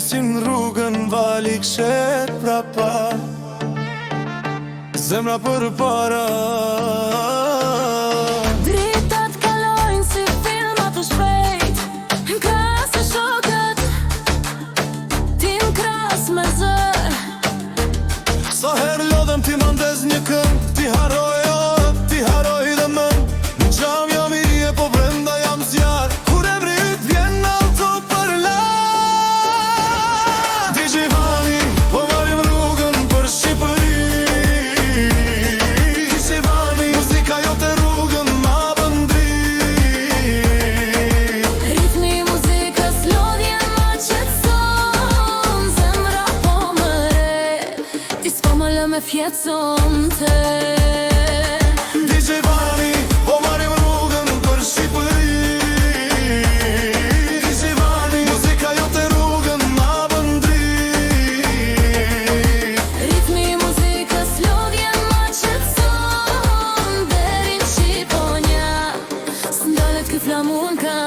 nisin rrugën vali kshet prapa, zemra për para. Dritat kalojnë si filma të shpejt, n'krahas e shokët, ti n'krahas me zër. Sa herë lodhem ti mandes një kënd, ti haroj o, ti haroj dhe mën. Në gjam jam i e po brenda jam zjarë, kur e vrit vjen alto për la. Ti Gjivani, po marim rrugën për Shqipëri. Ti Gjivani, muzika jote rrugën ma bëndri. Ritmi i muzikës lodhjen ma qetson, zemra po më re, ti s'po më lë me fjetson te. Ti Gjivani, po marim rrugën për Shqipëri. Ti Gjivani, muzika jote rrugën ma bëndri. Ritmi i muzikës lodhjen ma qetson, deri në Shqiponja, s'ndalet ky flamun ka.